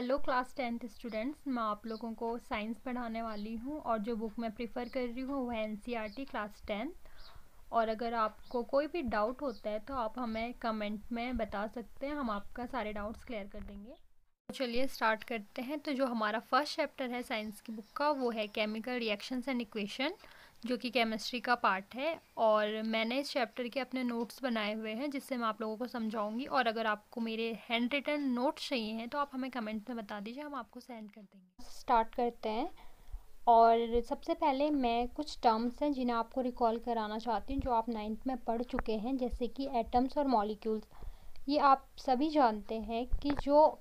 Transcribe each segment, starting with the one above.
Hello class 10th students, मैं आप लोगों को साइंस पढ़ाने वाली हूँ और जो बुक मैं प्रिफ़र कर रही हूँ वो है एनसीईआरटी क्लास 10th। और अगर आपको कोई भी डाउट होता है तो आप हमें कमेंट में बता सकते हैं, हम आपका सारे डाउट्स क्लियर कर देंगे। तो चलिए स्टार्ट करते हैं। तो जो हमारा फर्स्ट चैप्टर है साइंस की बुक का वो है केमिकल रिएक्शंस एंड इक्वेशन, जो कि केमिस्ट्री का पार्ट है। और मैंने इस चैप्टर के अपने नोट्स बनाए हुए हैं जिससे मैं आप लोगों को समझाऊंगी। और अगर आपको मेरे हैंड रिटन नोट्स चाहिए हैं तो आप हमें कमेंट में बता दीजिए, हम आपको सेंड कर देंगे। स्टार्ट करते हैं। और सबसे पहले मैं कुछ टर्म्स हैं जिन्हें आपको रिकॉल कराना चाहती हूँ जो आप 9th में पढ़ चुके हैं, जैसे कि एटम्स और मॉलिक्यूल्स। ये आप सभी जानते हैं कि जो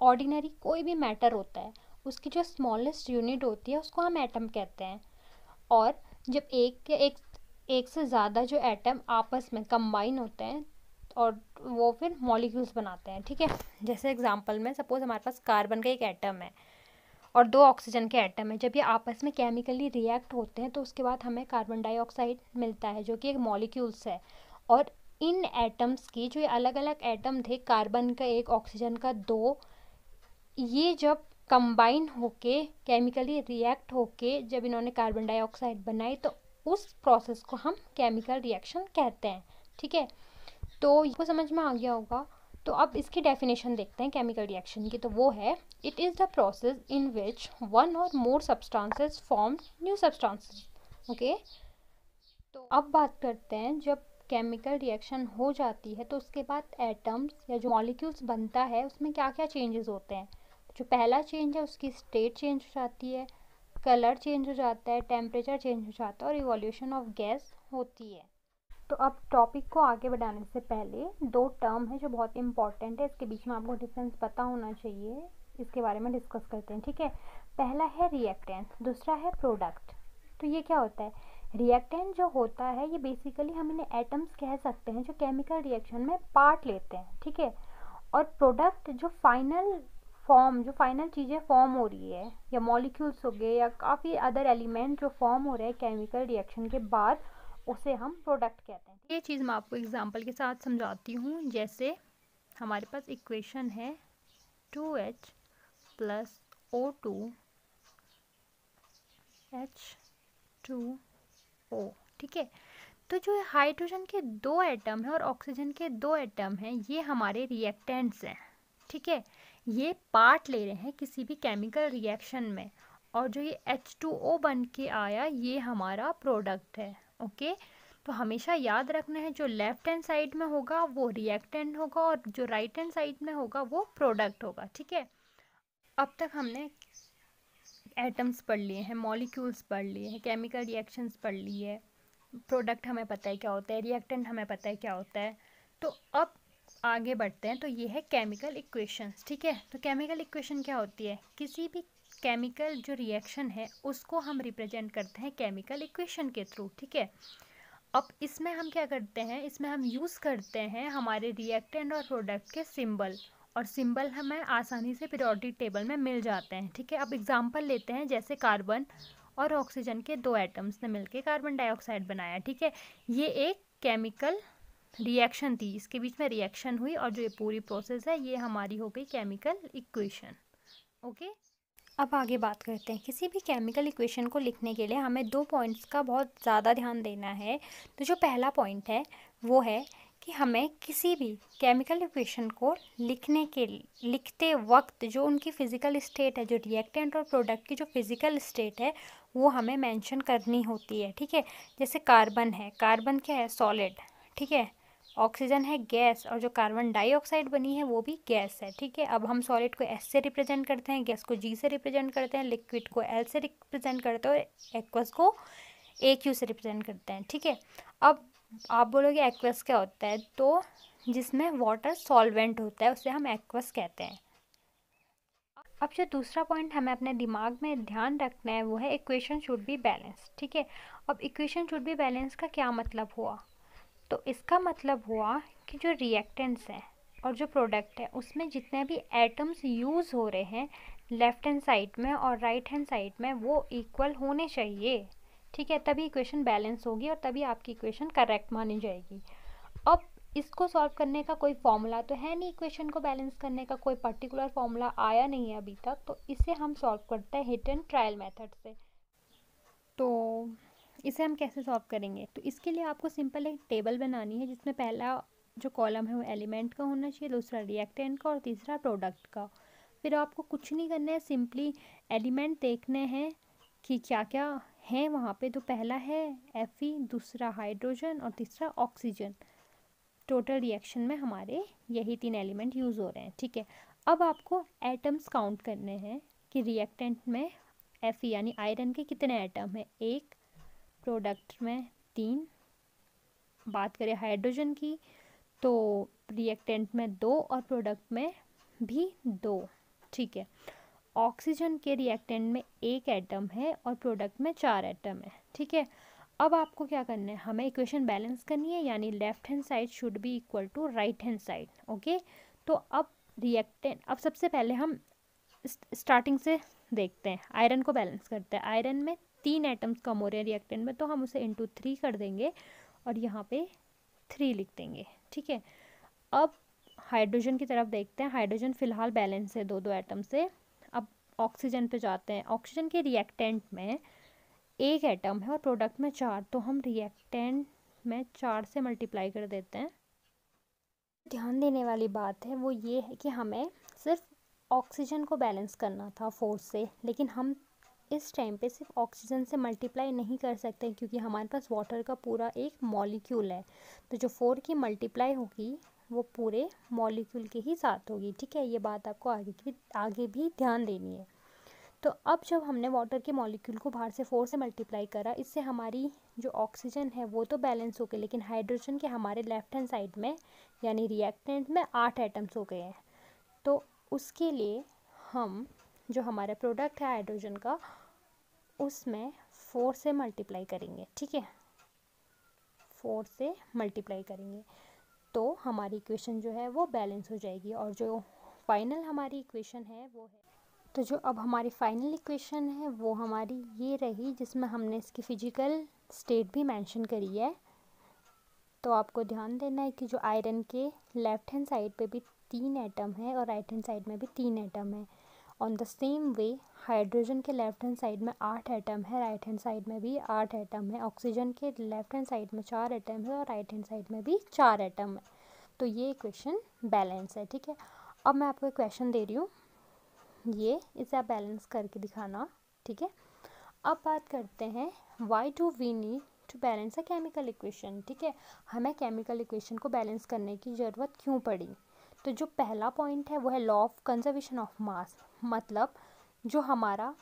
ऑर्डिनरी कोई भी मैटर होता है उसकी जो स्मॉलेस्ट यूनिट होती है उसको हम एटम कहते हैं। और जब एक से ज़्यादा जो एटम आपस में कंबाइन होते हैं और वो फिर मॉलिक्यूल्स बनाते हैं, ठीक है। जैसे एग्जांपल में सपोज हमारे पास कार्बन का एक एटम है और 2 ऑक्सीजन के एटम है। जब ये आपस में केमिकली रिएक्ट होते हैं तो उसके बाद हमें कार्बन डाइऑक्साइड मिलता है जो कि एक मॉलिक्यूल्स है। और इन एटम्स की जो ये अलग अलग एटम थे, कार्बन का एक, ऑक्सीजन का 2, ये जब कंबाइन होके केमिकली रिएक्ट होके जब इन्होंने कार्बन डाइऑक्साइड बनाई तो उस प्रोसेस को हम केमिकल रिएक्शन कहते हैं, ठीक है। तो ये समझ में आ गया होगा। तो अब इसकी डेफिनेशन देखते हैं केमिकल रिएक्शन की। तो वो है, it is the process in which one or more substances form new substances. Okay, तो अब बात करते हैं जब केमिकल रिएक्शन हो जाती है तो उसके बाद एटम्स या जो मॉलिक्यूल्स बनता है उसमें क्या क्या चेंजेस होते हैं। जो पहला चेंज है उसकी स्टेट चेंज हो जाती है, कलर चेंज हो जाता है, टेम्परेचर चेंज हो जाता है और इवोल्यूशन ऑफ गैस होती है। तो अब टॉपिक को आगे बढ़ाने से पहले 2 टर्म है जो बहुत इंपॉर्टेंट है, इसके बीच में आपको डिफरेंस पता होना चाहिए, इसके बारे में डिस्कस करते हैं, ठीक है। पहला है रिएक्टेंट, दूसरा है प्रोडक्ट। तो ये क्या होता है? रिएक्टेंट जो होता है ये बेसिकली हम इन्हें एटम्स कह सकते हैं जो केमिकल रिएक्शन में पार्ट लेते हैं, ठीक है। और प्रोडक्ट जो फाइनल चीज़ें फॉर्म हो रही है, या मॉलिक्यूल्स हो गए या काफ़ी अदर एलिमेंट जो फॉर्म हो रहे हैं केमिकल रिएक्शन के बाद, उसे हम प्रोडक्ट कहते हैं। ये चीज़ मैं आपको एग्जांपल के साथ समझाती हूँ। जैसे हमारे पास इक्वेशन है 2H + O2 H2O, ठीक है। तो जो हाइड्रोजन के 2 एटम हैं और ऑक्सीजन के 2 एटम हैं, ये हमारे रिएक्टेंट्स हैं, ठीक है। ये पार्ट ले रहे हैं किसी भी केमिकल रिएक्शन में। और जो ये H2O बन के आया ये हमारा प्रोडक्ट है, ओके। तो हमेशा याद रखना है जो लेफ्ट हैंड साइड में होगा वो रिएक्टेंट होगा और जो राइट हैंड साइड में होगा वो प्रोडक्ट होगा, ठीक है। अब तक हमने एटम्स पढ़ लिए हैं, मॉलिक्यूल्स पढ़ लिए हैं, केमिकल रिएक्शंस पढ़ लिए है, प्रोडक्ट हमें पता है क्या होता है, रिएक्टेंट हमें पता है क्या होता है। तो अब आगे बढ़ते हैं। तो ये है केमिकल इक्वेशंस, ठीक है। तो केमिकल इक्वेशन क्या होती है? किसी भी केमिकल जो रिएक्शन है उसको हम रिप्रेजेंट करते हैं केमिकल इक्वेशन के थ्रू, ठीक है। अब इसमें हम क्या करते हैं, इसमें हम यूज़ करते हैं हमारे रिएक्टेंट और प्रोडक्ट के सिंबल, और सिंबल हमें आसानी से पीरियोडिक टेबल में मिल जाते हैं, ठीक है। अब एग्जांपल लेते हैं, जैसे कार्बन और ऑक्सीजन के 2 एटम्स ने मिलकर कार्बन डाइऑक्साइड बनाया, ठीक है। ये एक केमिकल रिएक्शन थी, इसके बीच में रिएक्शन हुई और जो ये पूरी प्रोसेस है ये हमारी हो गई केमिकल इक्वेशन, ओके। अब आगे बात करते हैं। किसी भी केमिकल इक्वेशन को लिखने के लिए हमें 2 पॉइंट्स का बहुत ज़्यादा ध्यान देना है। तो जो पहला पॉइंट है वो है कि हमें किसी भी केमिकल इक्वेशन को लिखते वक्त जो उनकी फ़िज़िकल स्टेट है, जो रिएक्टेंट और प्रोडक्ट की जो फ़िज़िकल स्टेट है वो हमें मेंशन करनी होती है, ठीक है। जैसे कार्बन है, कार्बन क्या है? सॉलिड, ठीक है। ऑक्सीजन है गैस, और जो कार्बन डाइऑक्साइड बनी है वो भी गैस है, ठीक है। अब हम सॉलिड को S से रिप्रेजेंट करते हैं, गैस को G से रिप्रेजेंट करते हैं, लिक्विड को L से रिप्रेजेंट करते हैं और एक्वस को AQ से रिप्रेजेंट करते हैं, ठीक है। अब आप बोलोगे एक्वस क्या होता है? तो जिसमें वाटर सॉल्वेंट होता है उसे हम एक्वस कहते हैं। अब जो दूसरा पॉइंट हमें अपने दिमाग में ध्यान रखना है वो है इक्वेशन शुड बी बैलेंस, ठीक है। अब इक्वेशन शुड बी बैलेंस का क्या मतलब हुआ? तो इसका मतलब हुआ कि जो रिएक्टेंट्स हैं और जो प्रोडक्ट है उसमें जितने भी एटम्स यूज़ हो रहे हैं लेफ़्ट हैंड साइड में और राइट हैंड साइड में वो इक्वल होने चाहिए, ठीक है। तभी इक्वेशन बैलेंस होगी और तभी आपकी इक्वेशन करेक्ट मानी जाएगी। अब इसको सॉल्व करने का कोई फॉर्मूला तो है नहीं, इक्वेशन को बैलेंस करने का कोई पर्टिकुलर फॉर्मूला आया नहीं है अभी तक, तो इसे हम सॉल्व करते हैं हिट एंड ट्रायल मेथड से। तो इसे हम कैसे सॉल्व करेंगे? तो इसके लिए आपको सिंपल एक टेबल बनानी है जिसमें पहला जो कॉलम है वो एलिमेंट का होना चाहिए, दूसरा रिएक्टेंट का और तीसरा प्रोडक्ट का। फिर आपको कुछ नहीं करना है, सिंपली एलिमेंट देखने हैं कि क्या क्या है वहाँ पे। तो पहला है Fe, दूसरा हाइड्रोजन और तीसरा ऑक्सीजन। टोटल रिएक्शन में हमारे यही 3 एलिमेंट यूज़ हो रहे हैं, ठीक है। अब आपको एटम्स काउंट करने हैं कि रिएक्टेंट में Fe यानी आयरन के कितने एटम हैं, 1, प्रोडक्ट में 3। बात करें हाइड्रोजन की तो रिएक्टेंट में 2 और प्रोडक्ट में भी 2, ठीक है। ऑक्सीजन के रिएक्टेंट में 1 एटम है और प्रोडक्ट में 4 एटम है, ठीक है। अब आपको क्या करना है, हमें इक्वेशन बैलेंस करनी है, यानी left hand side should be equal to right hand side, okay. तो अब रिएक्टेंट, अब सबसे पहले हम स्टार्टिंग से देखते हैं, आयरन को बैलेंस करते हैं। आयरन में 3 एटम्स कम हो रहे हैं रिएक्टेंट में, तो हम उसे इंटू 3 कर देंगे और यहाँ पे 3 लिख देंगे, ठीक है। अब हाइड्रोजन की तरफ देखते हैं। हाइड्रोजन फिलहाल बैलेंस है 2-2 एटम से। अब ऑक्सीजन पे जाते हैं। ऑक्सीजन के रिएक्टेंट में 1 एटम है और प्रोडक्ट में 4, तो हम रिएक्टेंट में 4 से मल्टीप्लाई कर देते हैं। ध्यान देने वाली बात है वो ये है कि हमें सिर्फ ऑक्सीजन को बैलेंस करना था 4 से, लेकिन हम इस टाइम पे सिर्फ ऑक्सीजन से मल्टीप्लाई नहीं कर सकते क्योंकि हमारे पास वाटर का पूरा एक मॉलिक्यूल है। तो जो 4 की मल्टीप्लाई होगी वो पूरे मॉलिक्यूल के ही साथ होगी, ठीक है। ये बात आपको आगे भी ध्यान देनी है। तो अब जब हमने वाटर के मॉलिक्यूल को बाहर से 4 से मल्टीप्लाई करा, इससे हमारी जो ऑक्सीजन है वो तो बैलेंस हो गई, लेकिन हाइड्रोजन के हमारे लेफ्ट हैंड साइड में यानी रिएक्टेंट में 8 एटम्स हो गए हैं। तो उसके लिए हम जो हमारा प्रोडक्ट है हाइड्रोजन का, उसमें 4 से मल्टीप्लाई करेंगे, ठीक है। 4 से मल्टीप्लाई करेंगे तो हमारी इक्वेशन जो है वो बैलेंस हो जाएगी। और जो फाइनल हमारी इक्वेशन है वो है, तो जो अब हमारी फाइनल इक्वेशन है वो हमारी ये रही, जिसमें हमने इसकी फिजिकल स्टेट भी मेंशन करी है। तो आपको ध्यान देना है कि जो आयरन के लेफ्ट हैंड साइड पे भी 3 एटम है और राइट हैंड साइड में भी 3 एटम है। On the same way hydrogen के लेफ्ट हैंड साइड में 8 एटम है, राइट हैंड साइड में भी 8 एटम है। ऑक्सीजन के लेफ्ट हैंड साइड में 4 एटम है और राइट हैंड साइड में भी 4 एटम है। तो ये इक्वेशन बैलेंस है, ठीक है। अब मैं आपको एक क्वेश्चन दे रही हूँ, ये इसे आप बैलेंस करके दिखाना, ठीक है। अब बात करते हैं why do we need to balance a chemical equation, ठीक है। हमें केमिकल इक्वेशन को बैलेंस करने की ज़रूरत क्यों पड़ी? तो जो पहला पॉइंट है वो है law of conservation of mass. मतलब जो हमारा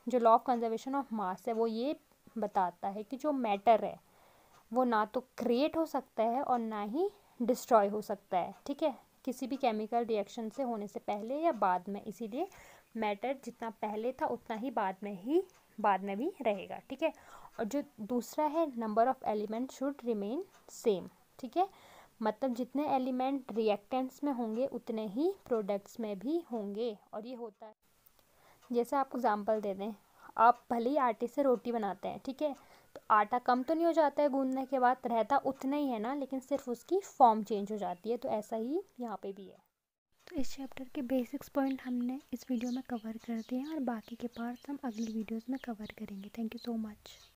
जो law of conservation of mass है वो ये बताता है कि जो मैटर है वो ना तो क्रिएट हो सकता है और ना ही डिस्ट्रॉय हो सकता है, ठीक है, किसी भी केमिकल रिएक्शन से होने से पहले या बाद में। इसीलिए मैटर जितना पहले था उतना ही बाद में भी रहेगा, ठीक है। और जो दूसरा है number of element should remain same, ठीक है। मतलब जितने एलिमेंट रिएक्टेंट्स में होंगे उतने ही प्रोडक्ट्स में भी होंगे। और ये होता है, जैसे आपको एग्जांपल दे दें, आप भले ही आटे से रोटी बनाते हैं, ठीक है, तो आटा कम तो नहीं हो जाता है गूंदने के बाद, रहता उतना ही है ना, लेकिन सिर्फ उसकी फॉर्म चेंज हो जाती है। तो ऐसा ही यहाँ पे भी है। तो इस चैप्टर के बेसिक्स पॉइंट हमने इस वीडियो में कवर कर दिए हैं और बाकी के पार्ट्स हम अगली वीडियोस में कवर करेंगे। Thank you so much.